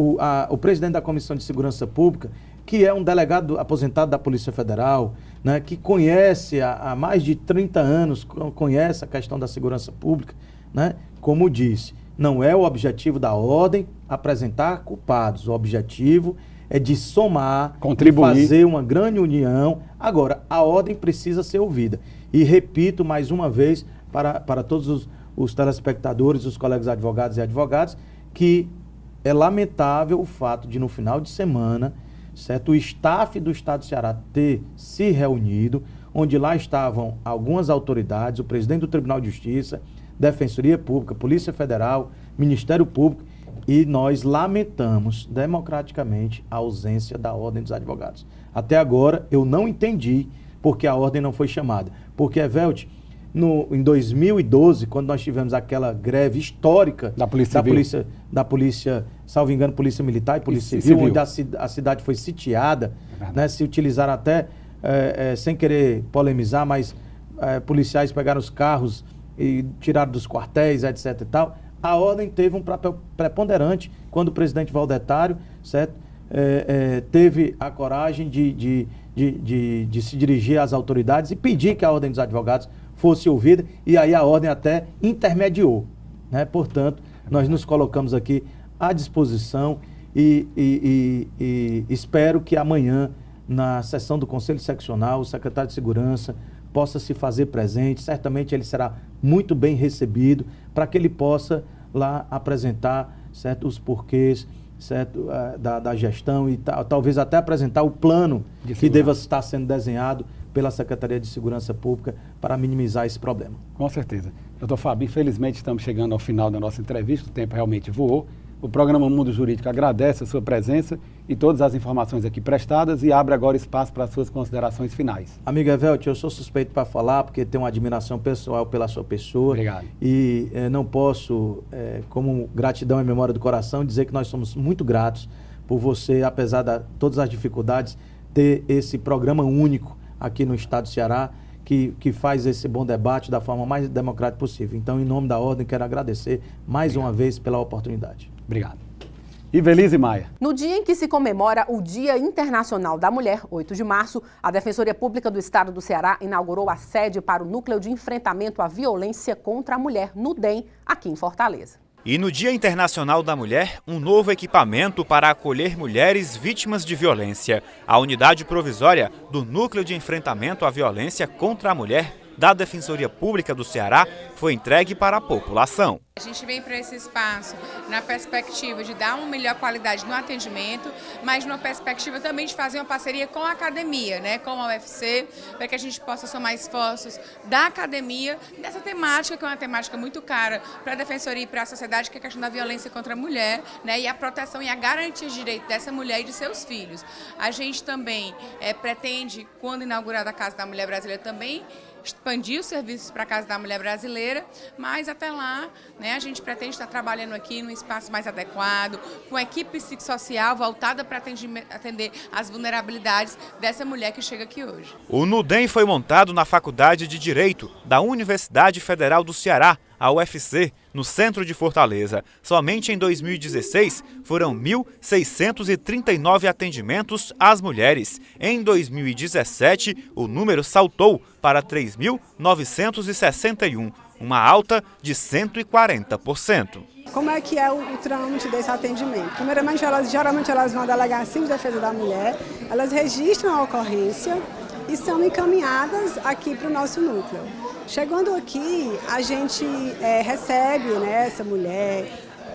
[SPEAKER 4] o presidente da Comissão de Segurança Pública, que é um delegado aposentado da Polícia Federal, né, que conhece há mais de 30 anos, conhece a questão da segurança pública, né? Como disse, não é o objetivo da ordem apresentar culpados, o objetivo é de somar, contribuir, de fazer uma grande união. Agora, a ordem precisa ser ouvida. E repito mais uma vez para todos os telespectadores, os colegas advogados e advogadas, que é lamentável o fato de, no final de semana, certo, o staff do Estado do Ceará ter se reunido, onde lá estavam algumas autoridades, o presidente do Tribunal de Justiça, Defensoria Pública, Polícia Federal, Ministério Público, e nós lamentamos democraticamente a ausência da Ordem dos Advogados. Até agora, eu não entendi porque a ordem não foi chamada. Porque, Evelto, em 2012, quando nós tivemos aquela greve histórica da polícia, salvo engano, Polícia Militar e Polícia Civil, onde a cidade foi sitiada, né, se utilizaram até, sem querer polemizar, mas policiais pegaram os carros e tiraram dos quartéis, etc e tal. A ordem teve um papel preponderante quando o presidente Valdetário, certo, teve a coragem de se dirigir às autoridades e pedir que a Ordem dos Advogados fosse ouvida, e aí a ordem até intermediou, né? Portanto, nós nos colocamos aqui à disposição e espero que amanhã, na sessão do Conselho Seccional, o secretário de Segurança possa se fazer presente. Certamente ele será muito bem recebido para que ele possa lá apresentar, certo, os porquês, certo, da gestão e talvez até apresentar o plano que deva estar sendo desenhado pela Secretaria de Segurança Pública para minimizar esse problema.
[SPEAKER 15] Com certeza. Doutor Fábio, infelizmente estamos chegando ao final da nossa entrevista, o tempo realmente voou. O programa Mundo Jurídico agradece a sua presença e todas as informações aqui prestadas e abre agora espaço para as suas considerações finais.
[SPEAKER 4] Amigo Evelto, eu sou suspeito para falar porque tenho uma admiração pessoal pela sua pessoa.
[SPEAKER 15] Obrigado.
[SPEAKER 4] E não posso, como gratidão e memória do coração, dizer que nós somos muito gratos por você, apesar de todas as dificuldades, ter esse programa único aqui no estado do Ceará, que faz esse bom debate da forma mais democrática possível. Então, em nome da ordem, quero agradecer mais uma vez pela oportunidade.
[SPEAKER 15] Obrigado. Ivelise Maia.
[SPEAKER 2] No dia em que se comemora o Dia Internacional da Mulher, 8 de março, a Defensoria Pública do Estado do Ceará inaugurou a sede para o Núcleo de Enfrentamento à Violência contra a Mulher, no DEM, aqui em Fortaleza.
[SPEAKER 5] E no Dia Internacional da Mulher, um novo equipamento para acolher mulheres vítimas de violência. A unidade provisória do Núcleo de Enfrentamento à Violência contra a Mulher da Defensoria Pública do Ceará foi entregue para a população.
[SPEAKER 6] A gente vem para esse espaço na perspectiva de dar uma melhor qualidade no atendimento, mas numa perspectiva também de fazer uma parceria com a academia, né, com a UFC, para que a gente possa somar esforços da academia nessa temática, que é uma temática muito cara para a Defensoria e para a sociedade, que é a questão da violência contra a mulher, né, e a proteção e a garantia de direito dessa mulher e de seus filhos. A gente também pretende, quando inaugurada a Casa da Mulher Brasileira, também expandir os serviços para a Casa da Mulher Brasileira, mas até lá, né, a gente pretende estar trabalhando aqui num espaço mais adequado, com a equipe psicossocial voltada para atender as vulnerabilidades dessa mulher que chega aqui hoje.
[SPEAKER 5] O Nudem foi montado na Faculdade de Direito da Universidade Federal do Ceará, a UFC, no centro de Fortaleza. Somente em 2016 foram 1.639 atendimentos às mulheres. Em 2017, o número saltou para 3.961, uma alta de 140%.
[SPEAKER 7] Como é que é o trâmite desse atendimento? Primeiramente, geralmente elas vão à Delegacia de Defesa da Mulher, elas registram a ocorrência e são encaminhadas aqui para o nosso núcleo. Chegando aqui, a gente recebe, né, essa mulher,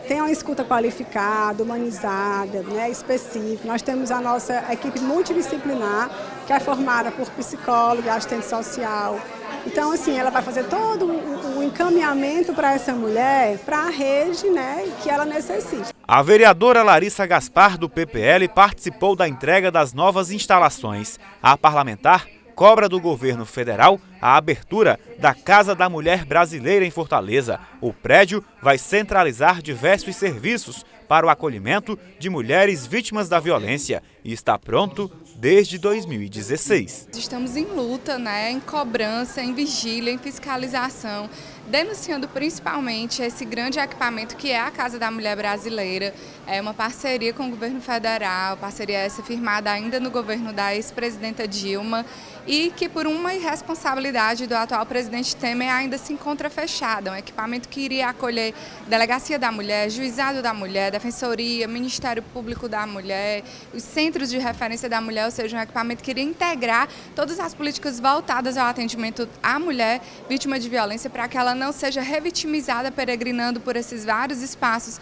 [SPEAKER 7] tem uma escuta qualificada, humanizada, né, específica. Nós temos a nossa equipe multidisciplinar, que é formada por psicólogo, assistente social. Então, assim, ela vai fazer todo o encaminhamento para essa mulher, para a rede, né, que ela necessita.
[SPEAKER 5] A vereadora Larissa Gaspar, do PPL, participou da entrega das novas instalações. A parlamentar cobra do governo federal a abertura da Casa da Mulher Brasileira em Fortaleza. O prédio vai centralizar diversos serviços para o acolhimento de mulheres vítimas da violência e está pronto desde 2016.
[SPEAKER 17] Estamos em luta, né, em cobrança, em vigília, em fiscalização, denunciando principalmente esse grande equipamento que é a Casa da Mulher Brasileira. É uma parceria com o governo federal, parceria essa firmada ainda no governo da ex-presidenta Dilma e que por uma irresponsabilidade do atual presidente Temer ainda se encontra fechada. Um equipamento que iria acolher Delegacia da Mulher, Juizado da Mulher, Defensoria, Ministério Público da Mulher, os Centros de Referência da Mulher, ou seja, um equipamento que iria integrar todas as políticas voltadas ao atendimento à mulher vítima de violência para que ela não seja revitimizada peregrinando por esses vários espaços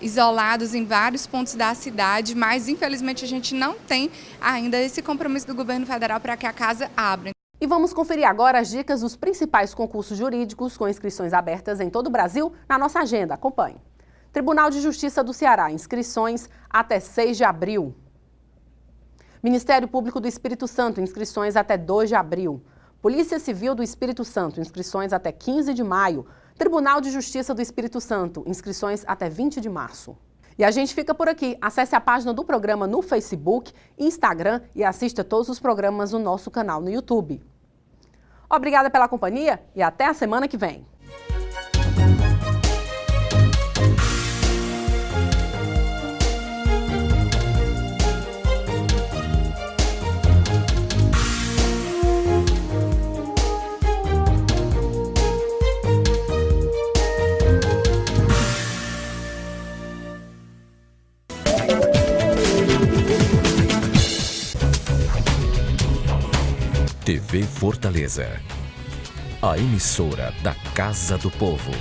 [SPEAKER 17] isolados em vários pontos da cidade, mas infelizmente a gente não tem ainda esse compromisso do governo federal para que a casa abra.
[SPEAKER 2] E vamos conferir agora as dicas dos principais concursos jurídicos com inscrições abertas em todo o Brasil na nossa agenda. Acompanhe. Tribunal de Justiça do Ceará, inscrições até 6 de abril. Ministério Público do Espírito Santo, inscrições até 2 de abril. Polícia Civil do Espírito Santo, inscrições até 15 de maio. Tribunal de Justiça do Espírito Santo, inscrições até 20 de março. E a gente fica por aqui. Acesse a página do programa no Facebook, Instagram e assista todos os programas no nosso canal no YouTube. Obrigada pela companhia e até a semana que vem.
[SPEAKER 8] TV Fortaleza, a emissora da Casa do Povo.